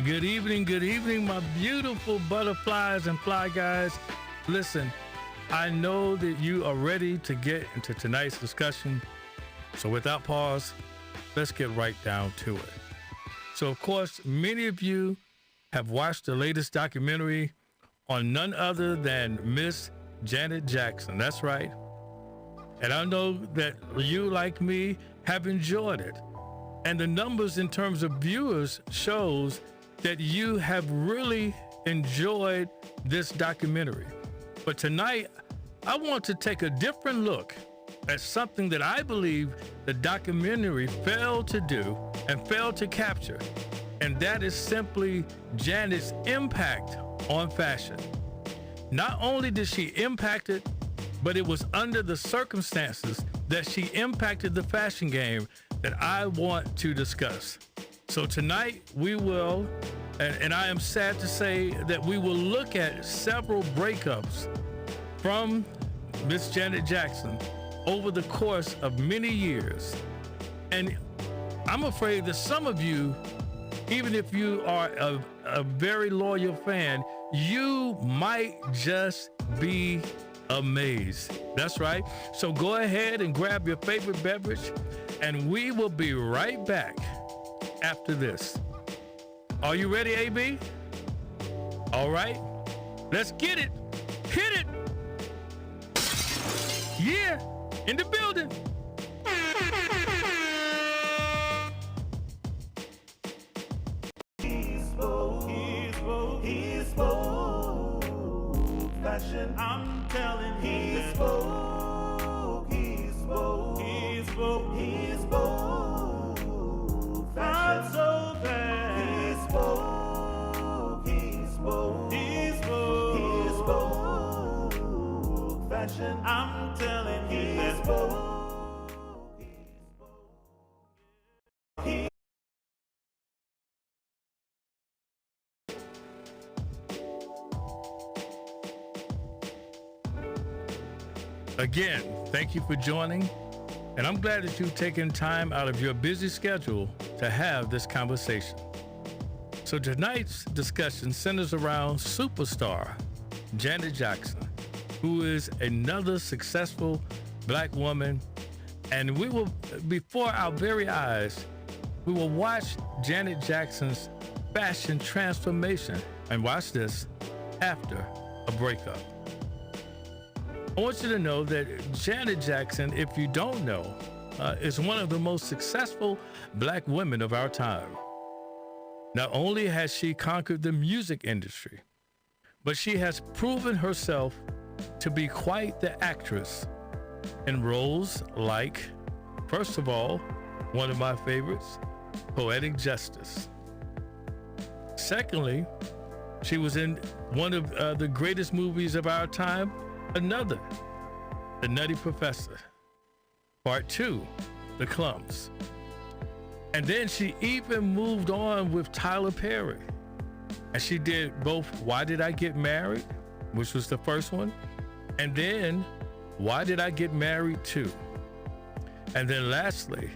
Good evening, my beautiful butterflies and fly guys. Listen, I know that you are ready to get into tonight's discussion. So without pause, let's get right down to it. So, of course, many of you have watched the latest documentary on none other than Miss Janet Jackson. That's right. And I know that you, like me, have enjoyed it. And the numbers in terms of viewers shows that you have really enjoyed this documentary. But tonight, I want to take a different look at something that I believe the documentary failed to do and failed to capture. And that is simply Janet's impact on fashion. Not only did she impact it, but it was under the circumstances that she impacted the fashion game that I want to discuss. So tonight we will, and I am sad to say that we will look at several breakups from Miss Janet Jackson over the course of many years. And I'm afraid that some of you, even if you are a very loyal fan, you might just be amazed. That's right. So go ahead and grab your favorite beverage, and we will be right back after this. Are you ready, AB? All right, let's get it. Hit it. Yeah, in the building. He spoke fashion. I'm telling he spoke fashion. So bad. He spoke fashion. I'm telling he spoke. Again, thank you for joining, and I'm glad that you've taken time out of your busy schedule to have this conversation. So tonight's discussion centers around superstar Janet Jackson, who is another successful Black woman, and we will, before our very eyes, we will watch Janet Jackson's fashion transformation, and watch this, after a breakup. I want you to know that Janet Jackson, if you don't know, is one of the most successful Black women of our time. Not only has she conquered the music industry, but she has proven herself to be quite the actress in roles like, first of all, one of my favorites, Poetic Justice. Secondly, she was in one of the greatest movies of our time, Another, The Nutty Professor. Part 2, The Clumps. And then she even moved on with Tyler Perry. And she did both Why Did I Get Married, which was the first one, and then Why Did I Get Married Too? And then lastly,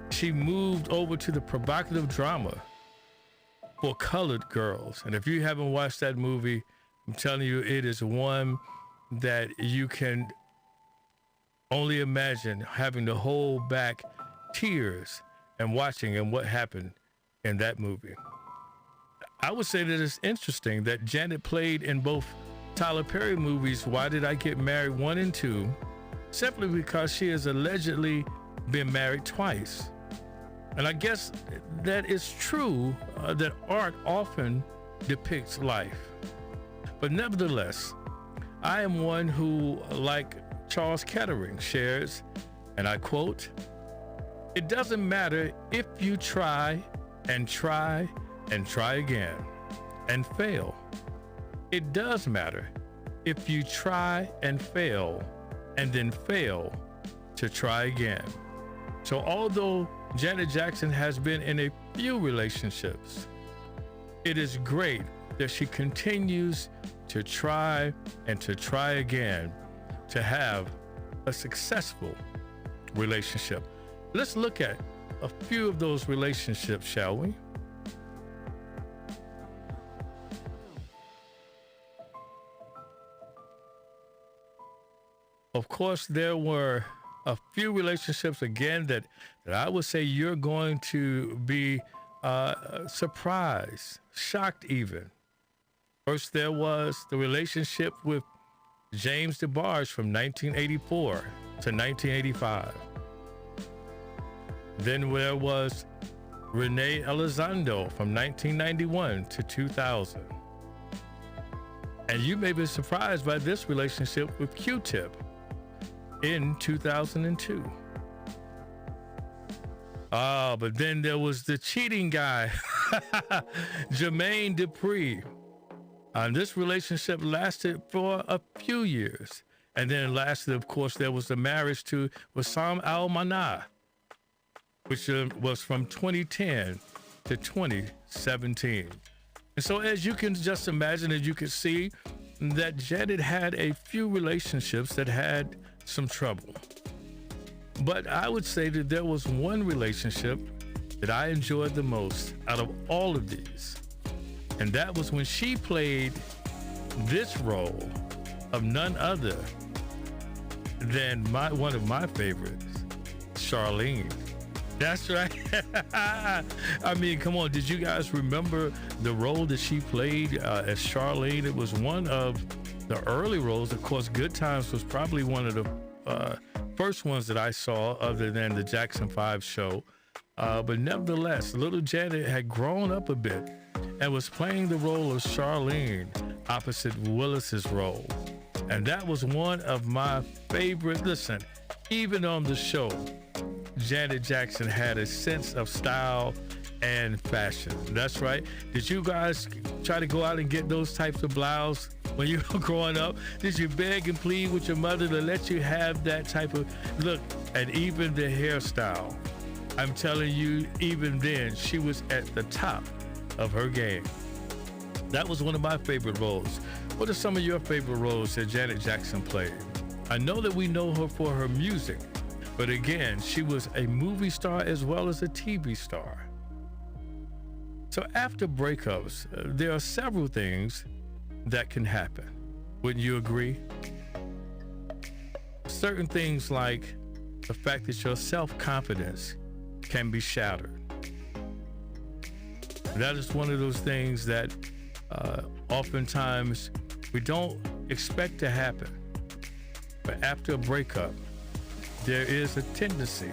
she moved over to the provocative drama for Colored Girls. And if you haven't watched that movie, I'm telling you, it is one that you can only imagine having to hold back tears and watching and what happened in that movie. I would say that it's interesting that Janet played in both Tyler Perry movies, Why Did I Get Married 1 and 2, simply because she has allegedly been married twice. And I guess that is true, that art often depicts life. But nevertheless, I am one who, like Charles Kettering, shares, and I quote, "It doesn't matter if you try and try and try again and fail. It does matter if you try and fail and then fail to try again." So although Janet Jackson has been in a few relationships, it is great that she continues to try and to try again to have a successful relationship. Let's look at a few of those relationships, shall we? Of course, there were a few relationships again that I would say you're going to be surprised, shocked even. First, there was the relationship with James DeBarge from 1984 to 1985. Then there was Renee Elizondo from 1991 to 2000. And you may be surprised by this relationship with Q-Tip in 2002. But then there was the cheating guy, Jermaine Dupri. And this relationship lasted for a few years. And then lastly, of course, there was the marriage to Wissam Al-Manah, which was from 2010 to 2017. And so as you can just imagine, as you can see, that Janet had a few relationships that had some trouble. But I would say that there was one relationship that I enjoyed the most out of all of these. And that was when she played this role of none other than one of my favorites, Charlene. That's right. I mean, come on. Did you guys remember the role that she played as Charlene? It was one of the early roles. Of course, Good Times was probably one of the first ones that I saw other than the Jackson 5 show. But nevertheless, little Janet had grown up a bit and was playing the role of Charlene opposite Willis's role. And that was one of my favorite. Listen, even on the show, Janet Jackson had a sense of style and fashion. That's right. Did you guys try to go out and get those types of blouses when you were growing up? Did you beg and plead with your mother to let you have that type of look? And even the hairstyle. I'm telling you, even then, she was at the top of her game. That was one of my favorite roles. What are some of your favorite roles that Janet Jackson played? I know that we know her for her music, but again, she was a movie star as well as a TV star. So after breakups, there are several things that can happen. Wouldn't you agree? Certain things like the fact that your self-confidence can be shattered. That is one of those things that oftentimes we don't expect to happen. But after a breakup, there is a tendency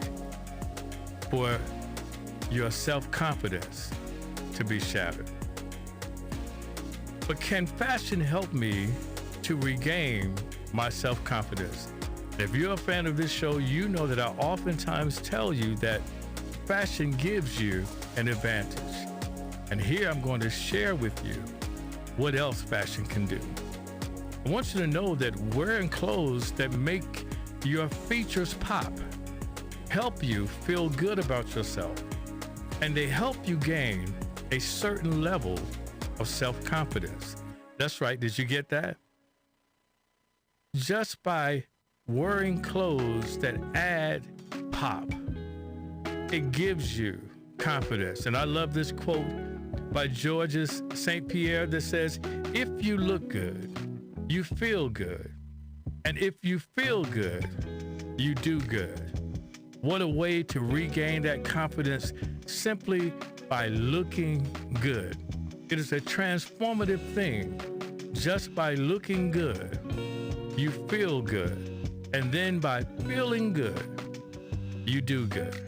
for your self-confidence to be shattered. But can fashion help me to regain my self-confidence? If you're a fan of this show, you know that I oftentimes tell you that fashion gives you an advantage. And here I'm going to share with you what else fashion can do. I want you to know that wearing clothes that make your features pop help you feel good about yourself, and they help you gain a certain level of self-confidence. That's right. Did you get that? Just by wearing clothes that add pop, it gives you confidence. And I love this quote by Georges St. Pierre that says, if you look good, you feel good. And if you feel good, you do good. What a way to regain that confidence simply by looking good. It is a transformative thing. Just by looking good, you feel good. And then by feeling good, you do good.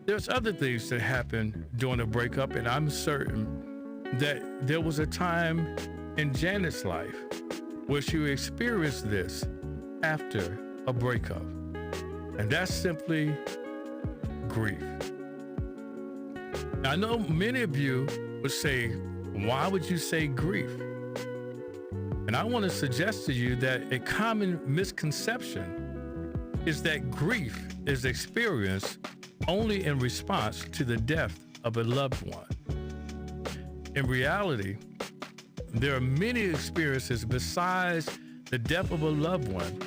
There's other things that happen during a breakup, and I'm certain that there was a time in Janet's life where she experienced this after a breakup, and that's simply grief. Now, I know many of you would say, why would you say grief? And I want to suggest to you that a common misconception is that grief is experienced only in response to the death of a loved one. In reality, there are many experiences besides the death of a loved one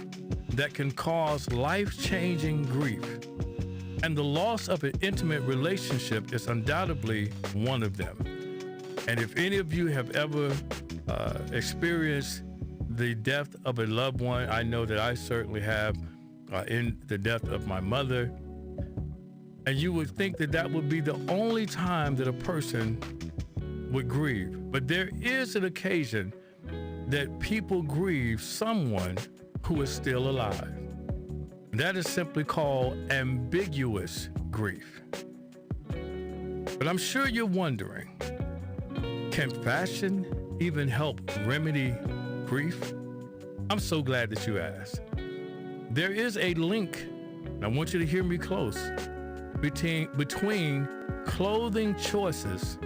that can cause life-changing grief. And the loss of an intimate relationship is undoubtedly one of them. And if any of you have ever experienced the death of a loved one. I know that I certainly have in the death of my mother. And you would think that that would be the only time that a person would grieve. But there is an occasion that people grieve someone who is still alive. That is simply called ambiguous grief. But I'm sure you're wondering, can fashion even help remedy grief? I'm so glad that you asked. There is a link, and I want you to hear me close, between clothing choices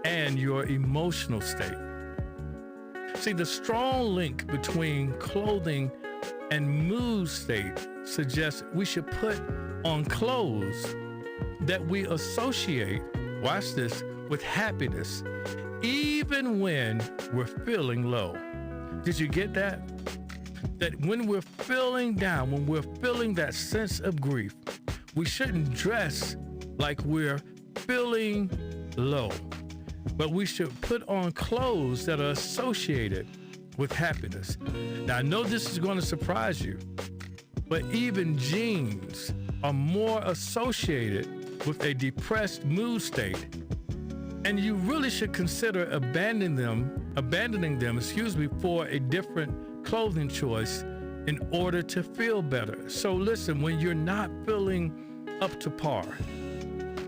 and your emotional state. See, the strong link between clothing and mood state suggests we should put on clothes that we associate, watch this, with happiness, even when we're feeling low. Did you get that? That when we're feeling down, when we're feeling that sense of grief, we shouldn't dress like we're feeling low, but we should put on clothes that are associated with happiness. Now, I know this is going to surprise you, but even jeans are more associated with a depressed mood state, and you really should consider abandoning them, for a different clothing choice in order to feel better. So listen, when you're not feeling up to par,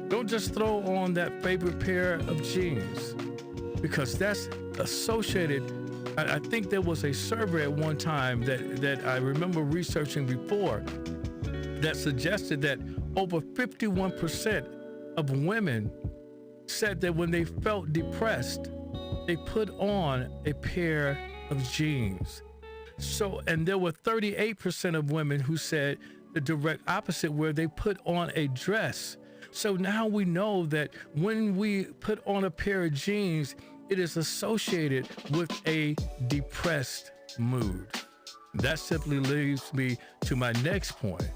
don't just throw on that favorite pair of jeans, because that's associated. I think there was a survey at one time that I remember researching before that suggested that over 51% of women said that when they felt depressed, they put on a pair of jeans. So, and there were 38% of women who said the direct opposite, where they put on a dress. So now we know that when we put on a pair of jeans, it is associated with a depressed mood. That simply leads me to my next point,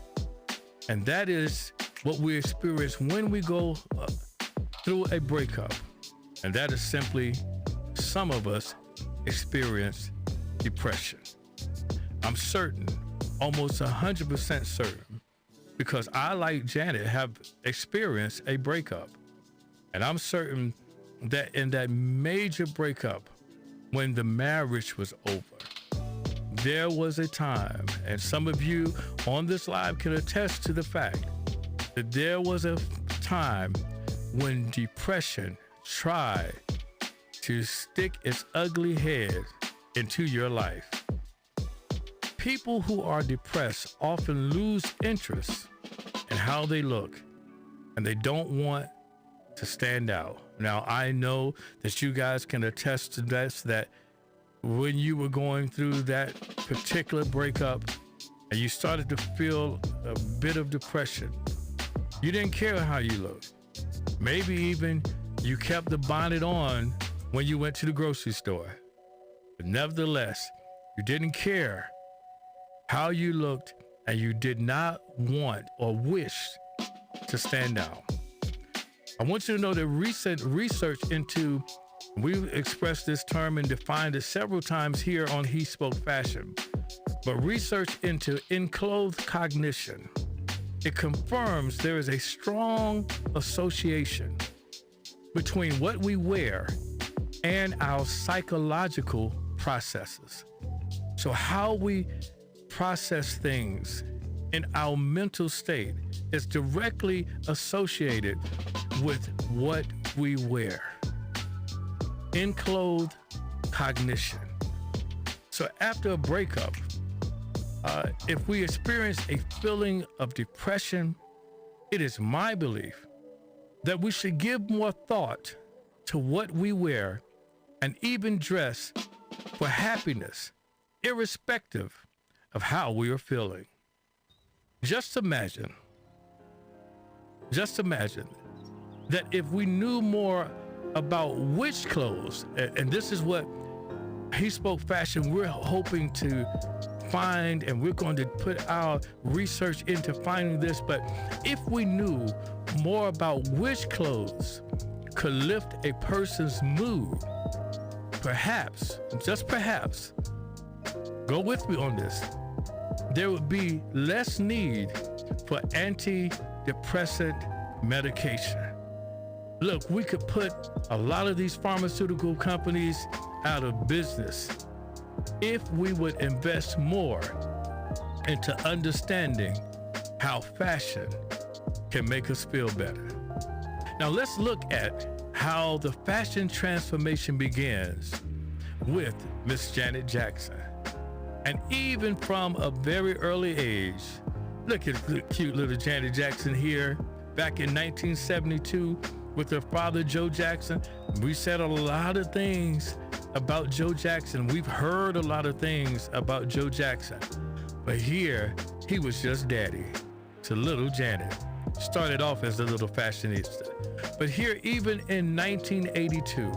and that is what we experience when we go through a breakup. And that is simply, some of us experience depression. I'm certain, almost 100% certain, because I, like Janet, have experienced a breakup. And I'm certain that in that major breakup, when the marriage was over, there was a time, and some of you on this live can attest to the fact that there was a time when depression tried to stick its ugly head into your life. People who are depressed often lose interest in how they look, and they don't want to stand out. Now, I know that you guys can attest to this, that when you were going through that particular breakup and you started to feel a bit of depression, you didn't care how you looked. Maybe even you kept the bonnet on when you went to the grocery store. But nevertheless, you didn't care how you looked, and you did not want or wish to stand out. I want you to know that recent research into, we've expressed this term and defined it several times here on He Spoke Fashion, but research into enclothed cognition, it confirms there is a strong association between what we wear and our psychological processes. So how we process things in our mental state is directly associated with what we wear. Enclothed cognition. So after a breakup, if we experience a feeling of depression, it is my belief that we should give more thought to what we wear and even dress for happiness, irrespective of how we are feeling. Just imagine that if we knew more about which clothes, and this is what He Spoke Fashion, we're hoping to find, and we're going to put our research into finding this, but if we knew more about which clothes could lift a person's mood, perhaps, just perhaps, go with me on this, there would be less need for antidepressant medication. Look, we could put a lot of these pharmaceutical companies out of business if we would invest more into understanding how fashion can make us feel better. Now let's look at how the fashion transformation begins with Miss Janet Jackson. And even from a very early age, look at the cute little Janet Jackson here back in 1972 with her father, Joe Jackson. We said a lot of things about Joe Jackson. We've heard a lot of things about Joe Jackson. But here, he was just daddy to little Janet. Started off as a little fashionista. But here, even in 1982,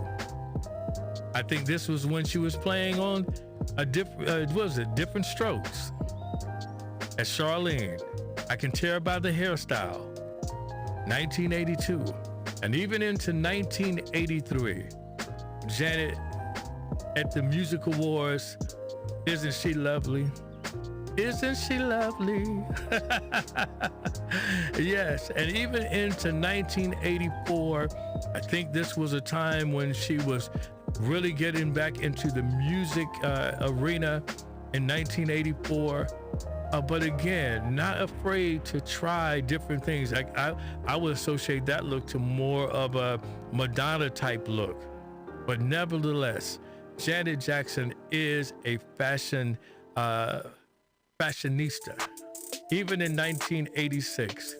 I think this was when she was playing on Different Strokes as Charlene. I Can Tell by the Hairstyle, 1982. And even into 1983, Janet at the Music Awards, Isn't She Lovely? Isn't she lovely? Yes, and even into 1984, I think this was a time when she was really getting back into the music arena in 1984. But again, not afraid to try different things. I would associate that look to more of a Madonna type look. But nevertheless, Janet Jackson is a fashionista. Even in 1986.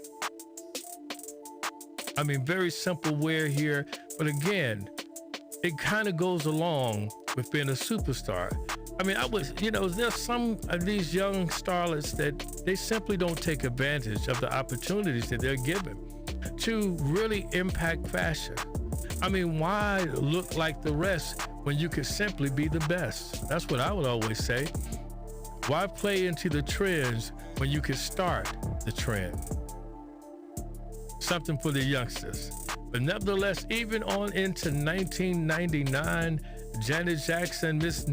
I mean, very simple wear here, but again, it kind of goes along with being a superstar. I mean, there's some of these young starlets that they simply don't take advantage of the opportunities that they're given to really impact fashion. I mean, why look like the rest when you could simply be the best? That's what I would always say. Why play into the trends when you can start the trend? Something for the youngsters. But nevertheless, even on into 1999, Janet Jackson, Miss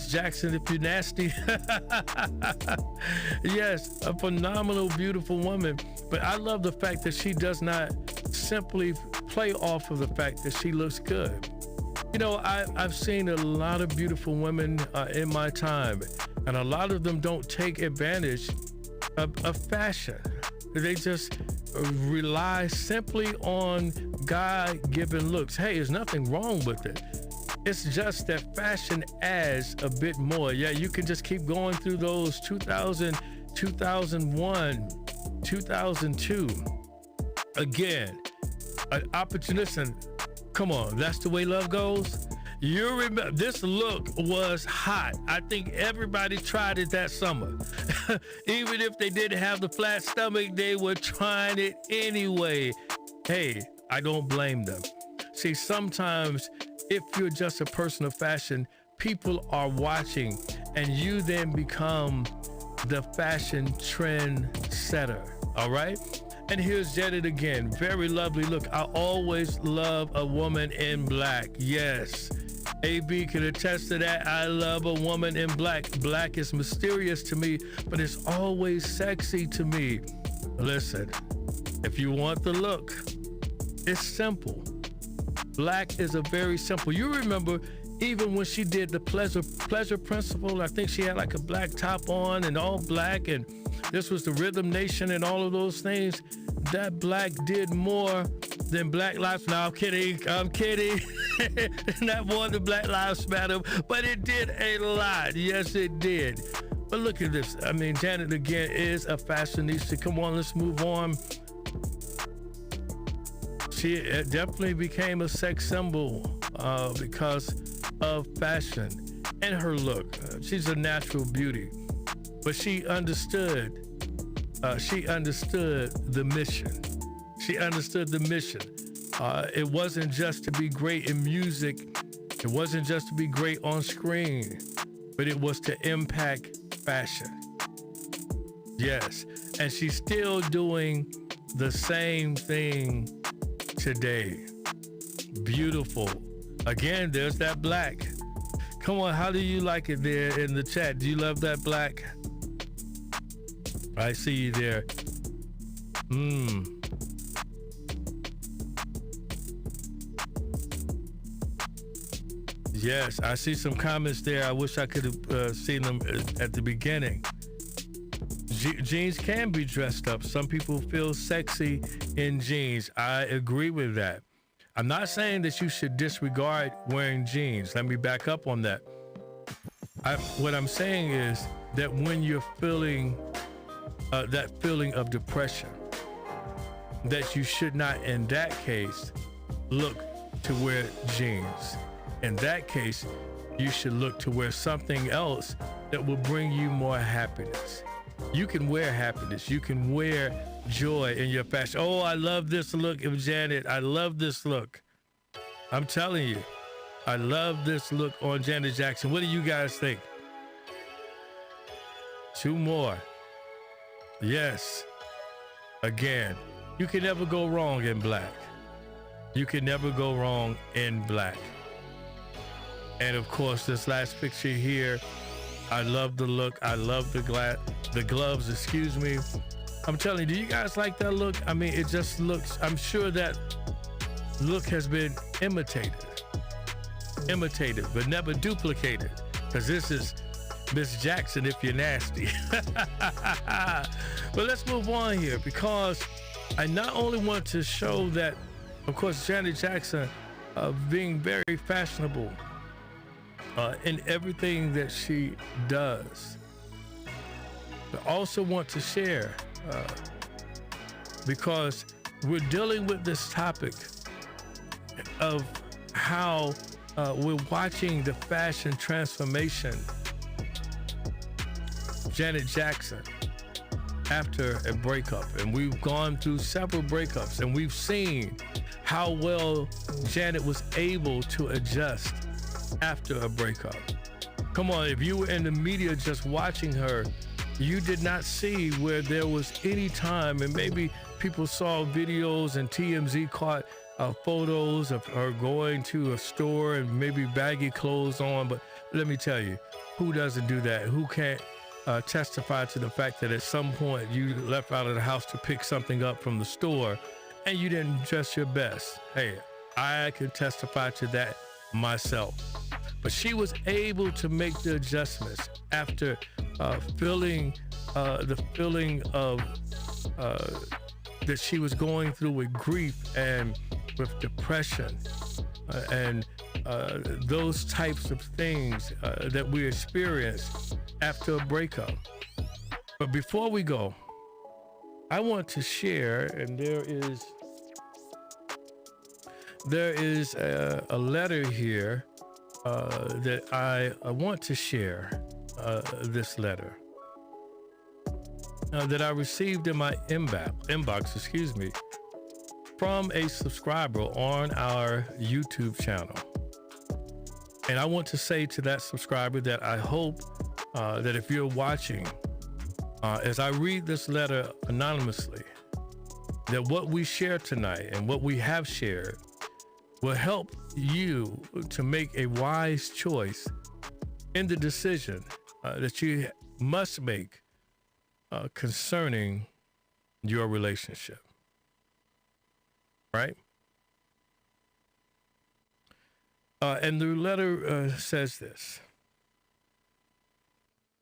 Jackson if you're nasty? Yes, a phenomenal, beautiful woman. But I love the fact that she does not simply play off of the fact that she looks good. You know, I've seen a lot of beautiful women in my time, and a lot of them don't take advantage of fashion. They just rely simply on God-given looks. Hey, there's nothing wrong with it. It's just that fashion adds a bit more. Yeah, you can just keep going through those 2000, 2001, 2002. Again, an opportunist. Come on, that's the way love goes. You remember, this look was hot. I think everybody tried it that summer. Even if they didn't have the flat stomach, they were trying it anyway. Hey, I don't blame them. See, sometimes if you're just a person of fashion, people are watching and you then become the fashion trend setter, all right? And here's Janet again, very lovely look. I always love a woman in black, yes. AB can attest to that. I love a woman in black. Black is mysterious to me, but it's always sexy to me. Listen, if you want the look, it's simple. Black is a very simple. You remember even when she did the pleasure principle, I think she had like a black top on and all black, and this was the Rhythm Nation and all of those things. That black did more than Black Lives Matter. No, I'm kidding. Not more than Black Lives Matter, but it did a lot. Yes, it did. But look at this. I mean, Janet again is a fashionista. Come on, let's move on. She definitely became a sex symbol because of fashion and her look. She's a natural beauty, but she understood the mission. She understood the mission. It wasn't just to be great in music. It wasn't just to be great on screen, but it was to impact fashion. Yes, and she's still doing the same thing today. Beautiful. Again, there's that black. Come on, how do you like it there in the chat? Do you love that, Black? I see you there. Yes, I see some comments there. I wish I could have seen them at the beginning. Jeans can be dressed up. Some people feel sexy in jeans. I agree with that. I'm not saying that you should disregard wearing jeans. Let me back up on that. What I'm saying is that when you're feeling that feeling of depression, that you should not, in that case, look to wear jeans. In that case, you should look to wear something else that will bring you more happiness. You can wear happiness. You can wear joy in your fashion. Oh, I love this look of Janet. I love this look. I'm telling you, I love this look on Janet Jackson. What do you guys think? 2 more. Yes. Again, you can never go wrong in black. You can never go wrong in black. And of course, this last picture here, I love the look. I love the gloves, excuse me. I'm telling you, do you guys like that look? I mean, it just looks, I'm sure that look has been imitated, but never duplicated. Because this is Miss Jackson if you're nasty. But let's move on here, because I not only want to show that, of course, Janet Jackson being very fashionable in everything that she does, but also want to share because we're dealing with this topic of how we're watching the fashion transformation. Janet Jackson after a breakup, and we've gone through several breakups, and we've seen how well Janet was able to adjust after a breakup. Come on, if you were in the media just watching her, you did not see where there was any time, and maybe people saw videos and TMZ caught photos of her going to a store and maybe baggy clothes on, but let me tell you, who doesn't do that? Who can't testify to the fact that at some point you left out of the house to pick something up from the store and you didn't dress your best? Hey, I can testify to that myself. But she was able to make the adjustments after feeling the feeling of that she was going through with grief and with depression and those types of things that we experience after a breakup. But before we go, I want to share, and there is a letter here that I want to share. This letter that I received in my inbox, excuse me, from a subscriber on our YouTube channel. And I want to say to that subscriber that I hope that if you're watching, as I read this letter anonymously, that what we share tonight and what we have shared will help you to make a wise choice in the decision that you must make concerning your relationship. Right? And the letter says this.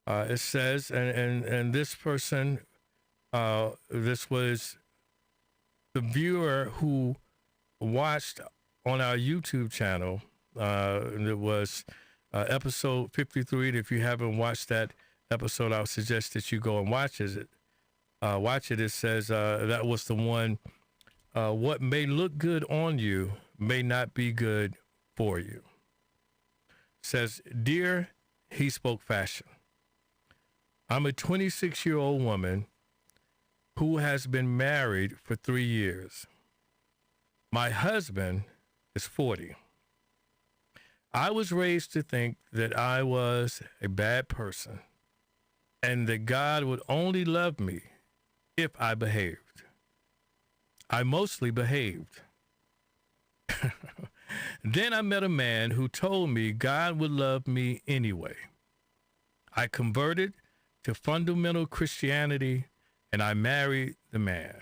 It says, and this person, this was the viewer who watched on our YouTube channel. And it was episode 53. And if you haven't watched that episode, I would suggest that you go and watch it. It says that was the one. What may look good on you may not be good for you. It says, dear, he spoke fashion. I'm a 26-year-old woman who has been married for 3 years. My husband is 40. I was raised to think that I was a bad person and that God would only love me if I behaved. I mostly behaved. Then I met a man who told me God would love me anyway. I converted to fundamental Christianity and I married the man.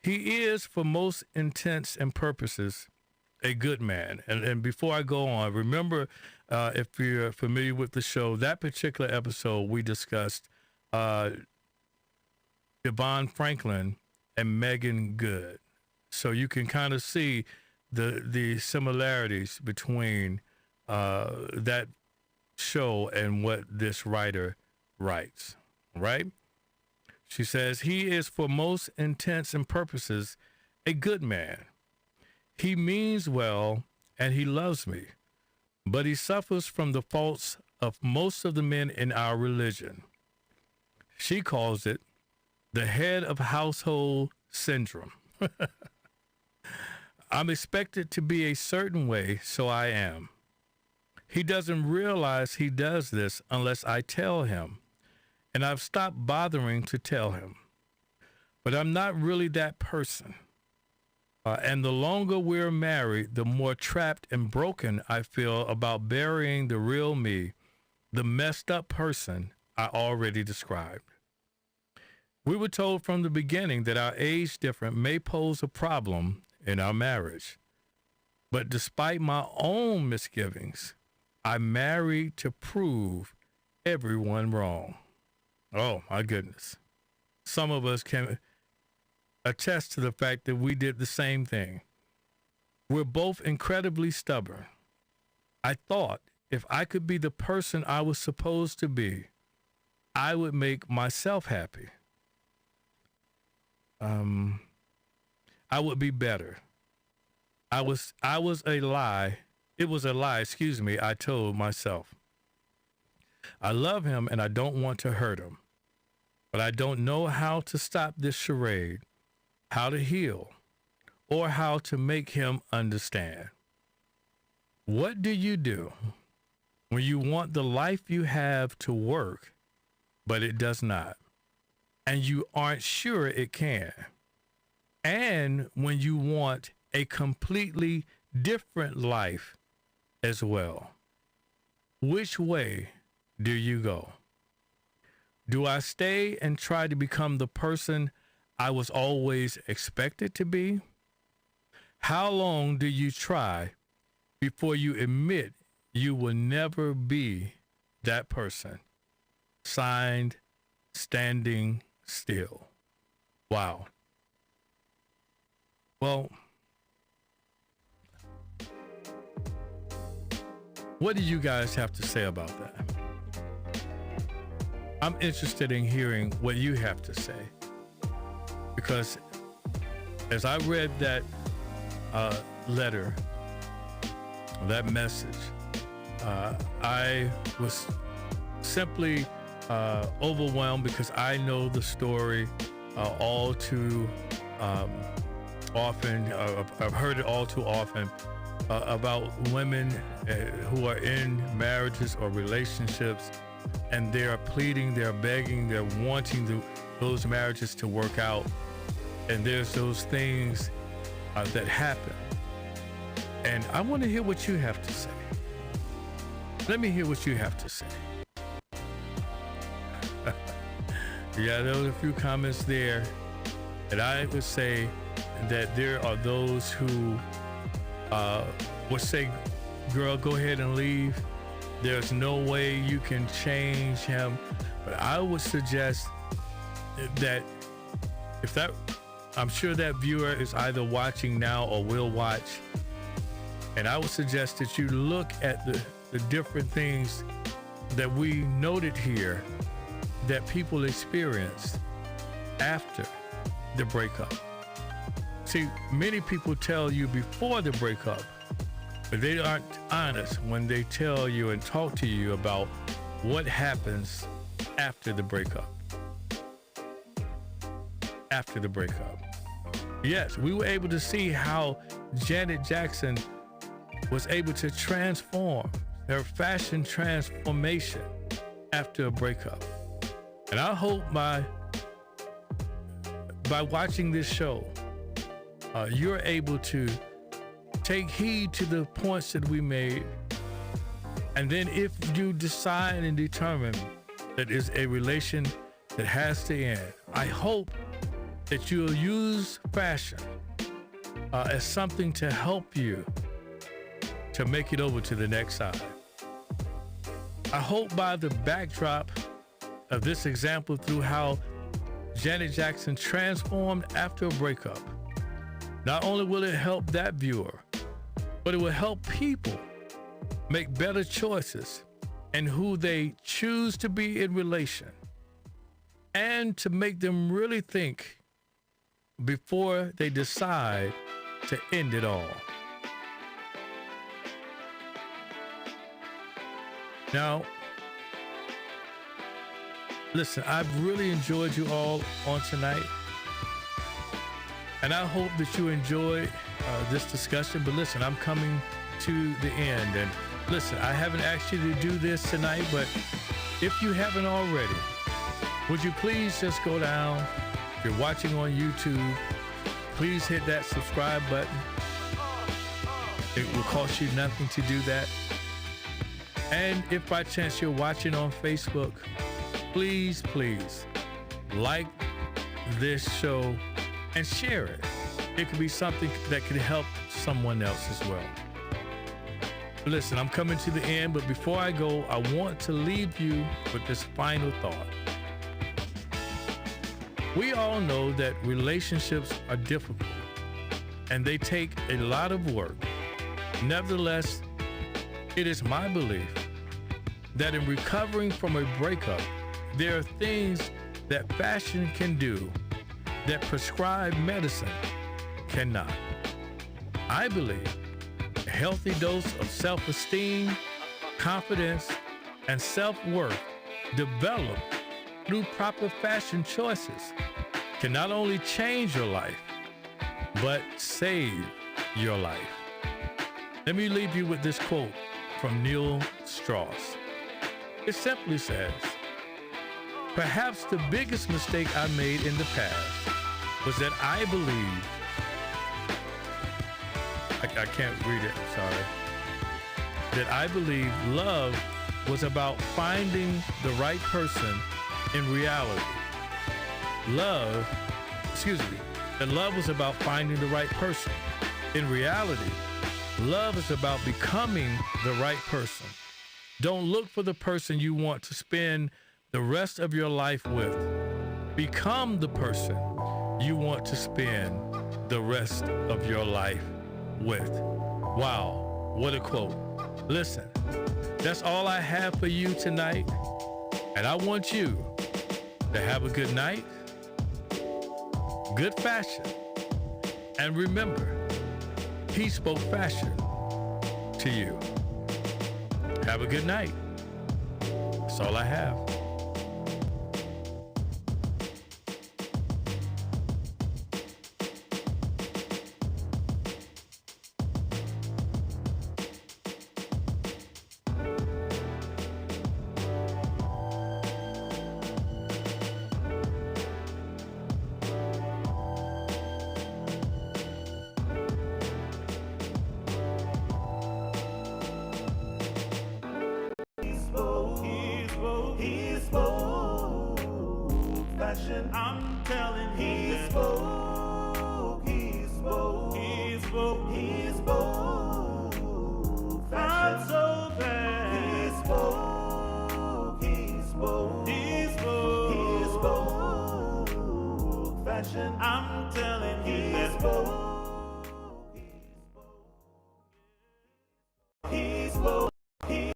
He is, for most intents and purposes, a good man. And before I go on, remember, if you're familiar with the show, that particular episode we discussed Devon Franklin and Megan Good. So you can kind of see the similarities between that show and what this writer writes, right? She says, he is for most intents and purposes a good man. He means well and he loves me, but he suffers from the faults of most of the men in our religion. She calls it the head of household syndrome. I'm expected to be a certain way, so I am. He doesn't realize he does this unless I tell him, and I've stopped bothering to tell him. But I'm not really that person. And the longer we're married, the more trapped and broken I feel about burying the real me, the messed up person I already described. We were told from the beginning that our age difference may pose a problem in our marriage. But despite my own misgivings, I married to prove everyone wrong. Oh, my goodness. Some of us can attest to the fact that we did the same thing. We're both incredibly stubborn. I thought if I could be the person I was supposed to be, I would make myself happy. I would be better. I was a lie. It was a lie, I told myself. I love him and I don't want to hurt him, but I don't know how to stop this charade, how to heal, or how to make him understand. What do you do when you want the life you have to work, but it does not, and you aren't sure it can? And when you want a completely different life as well, which way do you go? Do I stay and try to become the person I was always expected to be? How long do you try before you admit you will never be that person? Signed, Standing Still. Wow. Well, what do you guys have to say about that? I'm interested in hearing what you have to say, because as I read that letter, that message, I was simply overwhelmed, because I know the story all too often. I've heard it all too often about women who are in marriages or relationships, and they are pleading, they're begging, they're wanting those marriages to work out, and there's those things that happen. And I want to hear what you have to say. Let me hear what you have to say. Yeah, there were a few comments there, and I would say that there are those who would say, girl, go ahead and leave. There's no way you can change him. But I would suggest that I'm sure that viewer is either watching now or will watch. And I would suggest that you look at the different things that we noted here that people experienced after the breakup. See, many people tell you before the breakup, but they aren't honest when they tell you and talk to you about what happens after the breakup. After the breakup. Yes, we were able to see how Janet Jackson was able to transform her fashion transformation after a breakup. And I hope by watching this show, you're able to take heed to the points that we made. And then if you decide and determine that it's a relation that has to end, I hope that you'll use fashion as something to help you to make it over to the next side. I hope by the backdrop of this example through how Janet Jackson transformed after a breakup, not only will it help that viewer, but it will help people make better choices in who they choose to be in relation, and to make them really think before they decide to end it all. Now, listen, I've really enjoyed you all on tonight, and I hope that you enjoyed this discussion. But listen, I'm coming to the end, and listen, I haven't asked you to do this tonight, but if you haven't already, would you please just go down? If you're watching on YouTube, please hit that subscribe button. It will cost you nothing to do that. And if by chance you're watching on Facebook, please like this show and share it. It could be something that could help someone else as well. Listen, I'm coming to the end, but before I go, I want to leave you with this final thought. We all know that relationships are difficult and they take a lot of work. Nevertheless, it is my belief that in recovering from a breakup, there are things that fashion can do that prescribed medicine cannot. I believe a healthy dose of self-esteem, confidence, and self-worth developed through proper fashion choices can not only change your life, but save your life. Let me leave you with this quote from Neil Strauss. It simply says, "Perhaps the biggest mistake I made in the past was that I believed," I can't read it, I'm sorry, "that I believed love was about finding the right person in reality. That love was about finding the right person. In reality, love is about becoming the right person. Don't look for the person you want to spend the rest of your life with. Become the person you want to spend the rest of your life with." Wow, what a quote. Listen, that's all I have for you tonight. And I want you to have a good night, good fashion, and remember, he spoke fashion to you. Have a good night. That's all I have. He spoke fashion. I'm telling he